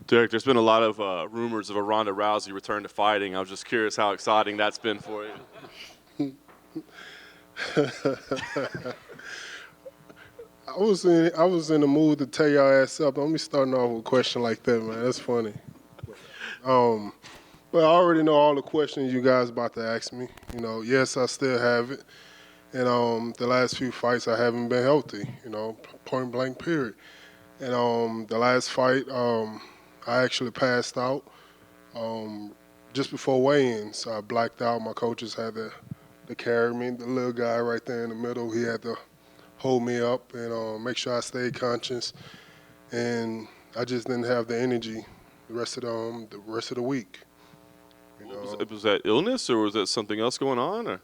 Derrick, there's been a lot of rumors of a Ronda Rousey return to fighting. I was just curious how exciting that's been for you. I was in the mood to tear y'all ass up. Don't be starting off with a question like that, man. That's funny. But I already know all the questions you guys about to ask me. You know, yes, I still have it. And the last few fights I haven't been healthy, you know, point blank period. And the last fight, I actually passed out just before weigh-ins. I blacked out. My coaches had to carry me. The little guy right there in the middle, he had to hold me up and make sure I stayed conscious. And I just didn't have the energy the rest of the week. You know? Was that illness or was that something else going on? Or?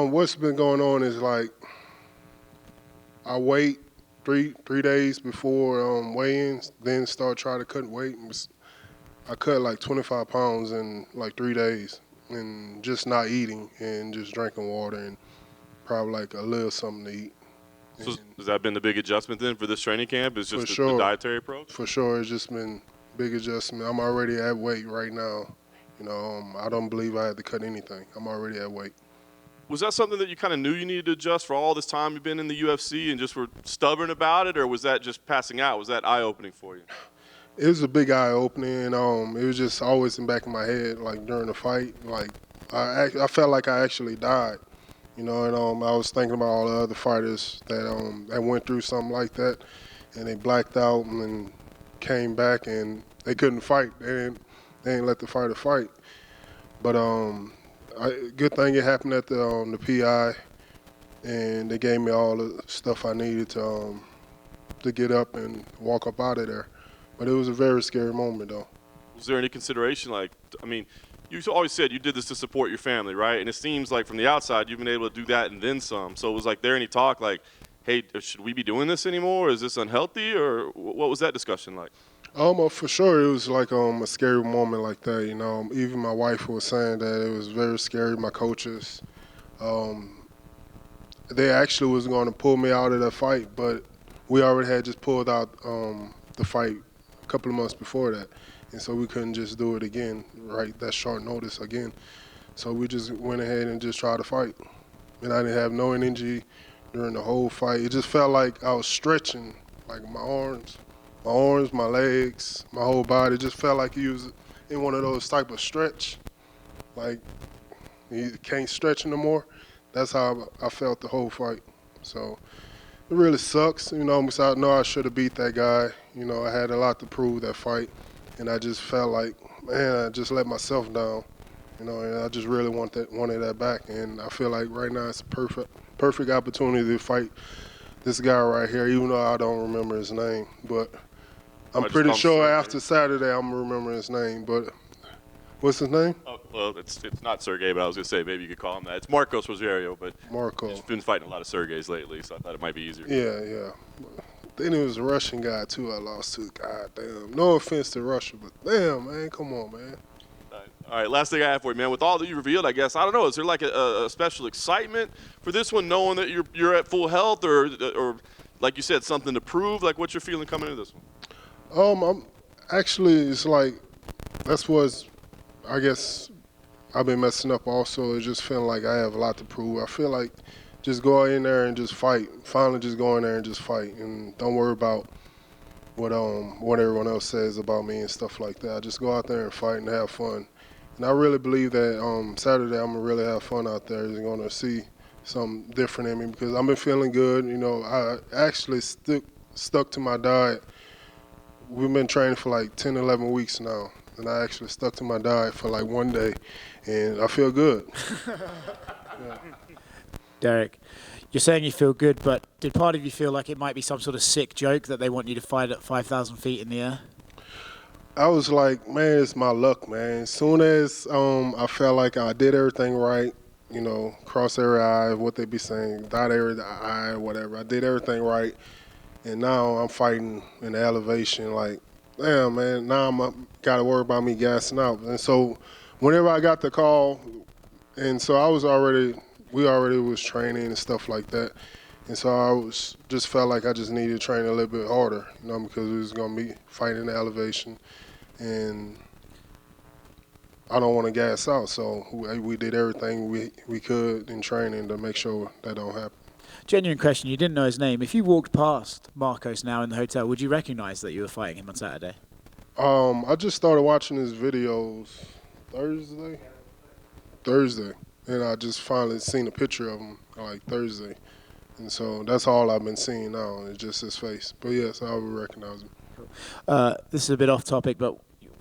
What's been going on is like I wait three days before weigh-ins, then start trying to cut weight. I cut like 25 pounds in like 3 days, and just not eating and just drinking water and probably like a little something to eat. So has that been the big adjustment then for this training camp? Is just the dietary approach? For sure, it's just been big adjustment. I'm already at weight right now. You know, I don't believe I had to cut anything. I'm already at weight. Was that something that you kind of knew you needed to adjust for all this time you've been in the UFC and just were stubborn about it, or was that just passing out? Was that eye-opening for you? It was a big eye-opening. It was just always in the back of my head, like during the fight. Like I felt like I actually died, you know. And I was thinking about all the other fighters that went through something like that, and they blacked out and then came back and they couldn't fight. They didn't let the fighter fight. But good thing it happened at the PI, and they gave me all the stuff I needed to get up and walk up out of there. But it was a very scary moment, though. Was there any consideration, like, I mean, you always said you did this to support your family, right? And it seems like from the outside you've been able to do that and then some. So it was like there any talk like, hey, should we be doing this anymore? Is this unhealthy? Or what was that discussion like? For sure, it was like a scary moment like that. You know, even my wife was saying that it was very scary. My coaches, they actually was going to pull me out of that fight, but we already had just pulled out the fight a couple of months before that, and so we couldn't just do it again, right? That short notice again. So we just went ahead and just tried to fight, and I didn't have no energy during the whole fight. It just felt like I was stretching, like my arms, my legs, my whole body. It just felt like he was in one of those type of stretch, like he can't stretch no more. That's how I felt the whole fight. So it really sucks, you know, because I know I should have beat that guy. You know, I had a lot to prove that fight, and I just felt like, man, I just let myself down, you know, and I just really wanted that back. And I feel like right now it's a perfect opportunity to fight this guy right here, even though I don't remember his name. But I'm pretty sure after Saturday I'm going to remember his name. But what's his name? Oh, well, it's not Serghei, but I was going to say maybe you could call him that. It's Marcos Rogerio, but he's been fighting a lot of Sergeis lately, so I thought it might be easier. Yeah. Then it was a Russian guy, too, I lost to. God damn. No offense to Russia, but damn, man, come on, man. All right, last thing I have for you, man. With all that you revealed, I guess, I don't know, is there like a special excitement for this one, knowing that you're at full health, or like you said, something to prove? Like, what's your feeling coming into this one? I'm actually, it's like that's what's, I guess, I've been messing up also. It's just feeling like I have a lot to prove. I feel like just go in there and just fight. Finally, just go in there and just fight, and don't worry about what everyone else says about me and stuff like that. I just go out there and fight and have fun. And I really believe that Saturday I'm gonna really have fun out there. You're gonna see something different in me because I've been feeling good. You know, I actually stuck to my diet. We've been training for like 10, 11 weeks now, and I actually stuck to my diet for like 1 day, and I feel good. Yeah. Derrick, you're saying you feel good, but did part of you feel like it might be some sort of sick joke that they want you to fight at 5,000 feet in the air? I was like, man, it's my luck, man. As soon as I felt like I did everything right, you know, cross every I, what they be saying, dot every I, whatever. I did everything right, and now I'm fighting in the elevation. Like, damn, man, now I'm got to worry about me gassing out. And so whenever I got the call, and so we already was training and stuff like that. And so just felt like I just needed to train a little bit harder, because we was going to be fighting the elevation. And I don't want to gas out, so we did everything we could in training to make sure that don't happen. Genuine question, you didn't know his name. If you walked past Marcos now in the hotel, would you recognize that you were fighting him on Saturday? I just started watching his videos Thursday, and I just finally seen a picture of him like Thursday. And so that's all I've been seeing now, is just his face. But yes, I would recognize him. This is a bit off topic, but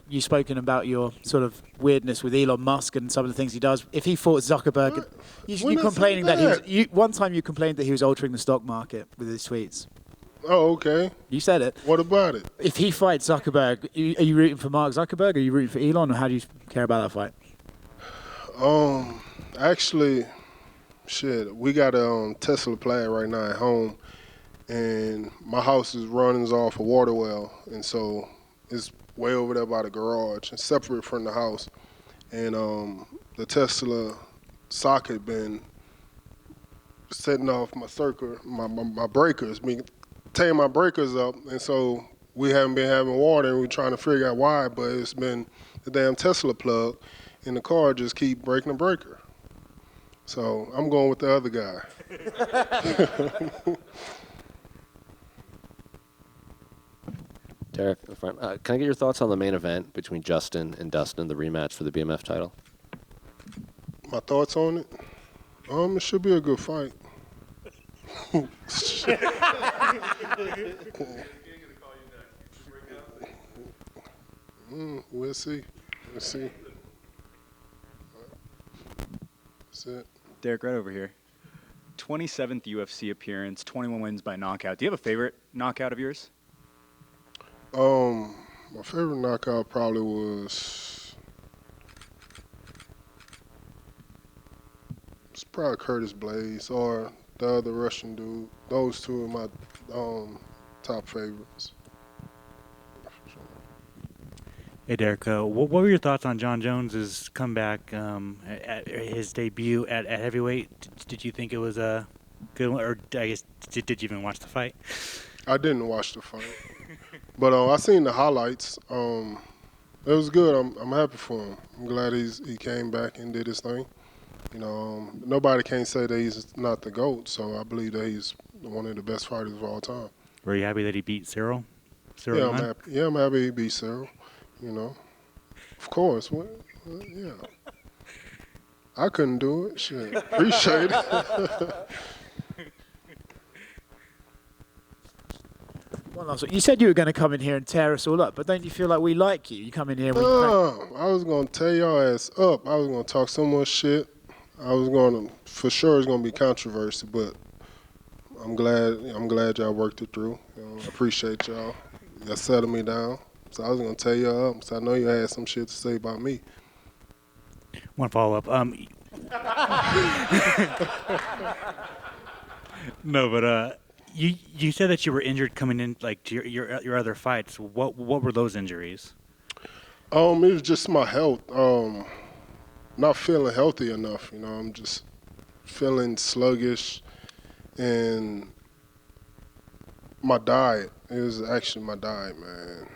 you've spoken about your sort of weirdness with Elon Musk and some of the things he does. If he fought Zuckerberg, you complaining that one time you complained that he was altering the stock market with his tweets. Oh, okay. You said it. What about it? If he fights Zuckerberg, are you rooting for Mark Zuckerberg? Are you rooting for Elon, or how do you care about that fight? Actually, we got a Tesla plant right now at home, and my house is running off a water well, and so it's way over there by the garage and separate from the house. And the Tesla socket been setting off my breakers, tearing my breakers up, and so we haven't been having water, and we're trying to figure out why, but it's been the damn Tesla plug in the car just keep breaking the breaker. So I'm going with the other guy. Derrick, in the front. Can I get your thoughts on the main event between Justin and Dustin, the rematch for the BMF title? My thoughts on it? It should be a good fight. We'll see. That's it. Derrick, right over here. 27th UFC appearance, 21 wins by knockout. Do you have a favorite knockout of yours? My favorite knockout probably was probably Curtis Blaze or the other Russian dude. Those two are my top favorites. Hey, Derrick, what were your thoughts on John Jones's comeback at his debut at heavyweight? Did you think it was a good one, or I guess did you even watch the fight? I didn't watch the fight, but I seen the highlights. It was good. I'm happy for him. I'm glad he came back and did his thing. Nobody can say that he's not the GOAT, so I believe that he's one of the best fighters of all time. Were you happy that he beat Cyril? Yeah, I'm happy. Yeah, I'm happy he beat Cyril. Of course. Yeah. I couldn't do it. Shit. Appreciate it. One last one. You said you were going to come in here and tear us all up, but don't you feel like we like you? You come in here and we I was going to tear your ass up. I was going to talk so much shit. I was going to, for sure it's going to be controversy, but I'm glad y'all worked it through. I appreciate y'all. Y'all settled me down. So I was going to tell you up, so I know you had some shit to say about me. One follow-up. No, but you said that you were injured coming in, like, to your other fights. What were those injuries? It was just my health. Not feeling healthy enough. I'm just feeling sluggish, and my diet. It was actually my diet, man.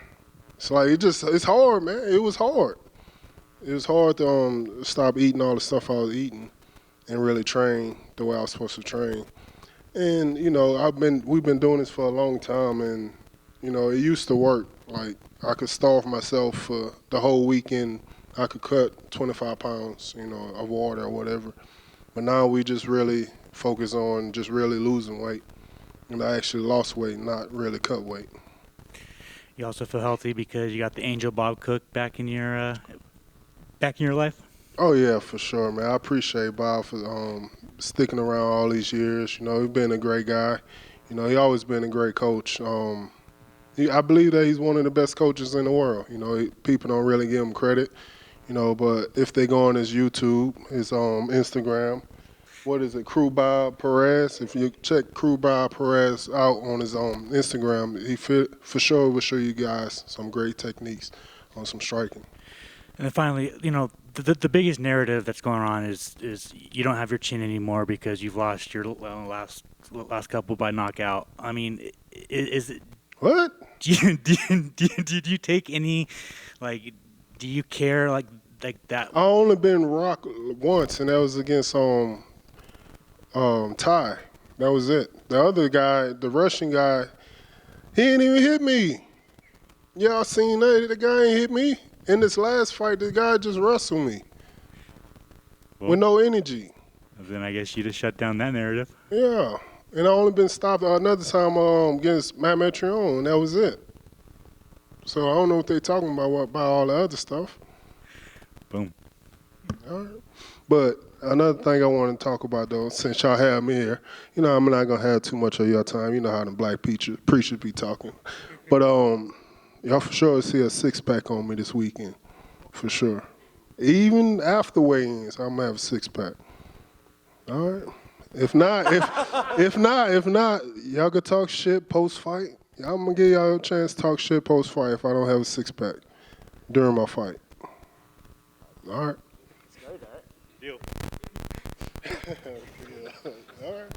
It's like it's hard, man. It was hard. It was hard to stop eating all the stuff I was eating and really train the way I was supposed to train. And we've been doing this for a long time, and it used to work. Like I could starve myself for the whole weekend. I could cut 25 pounds, of water or whatever. But now we just really focus on just really losing weight. And I actually lost weight, not really cut weight. You also feel healthy because you got the Angel Bob Cook back in your life? Oh, yeah, for sure, man. I appreciate Bob for sticking around all these years. He's been a great guy. He always been a great coach. I believe that he's one of the best coaches in the world. People don't really give him credit, but if they go on his YouTube, his Instagram, what is it, Crew Bob Perez? If you check Crew Bob Perez out on his Instagram, he for sure will show you guys some great techniques on some striking. And then finally, the biggest narrative that's going on is you don't have your chin anymore because you've lost your last couple by knockout. I mean, is it What? Did you take any, like, do you care like that? I only been rocked once, and that was against Ty. That was it. The other guy, the Russian guy, he ain't even hit me. Y'all seen that? The guy ain't hit me. In this last fight, the guy just wrestled me with no energy. Then I guess you just shut down that narrative. Yeah. And I only been stopped another time against Matt Metrion, and that was it. So I don't know what they talking about all the other stuff. Boom. All right. But another thing I want to talk about, though, since y'all have me here, you know, I'm not going to have too much of your time. You know how the black preachers be talking. But y'all for sure see a six-pack on me this weekend, for sure. Even after weigh-ins, I'm going to have a six-pack. All right? If not, y'all could talk shit post-fight. I'm going to give y'all a chance to talk shit post-fight if I don't have a six-pack during my fight. All right. Deal. All right.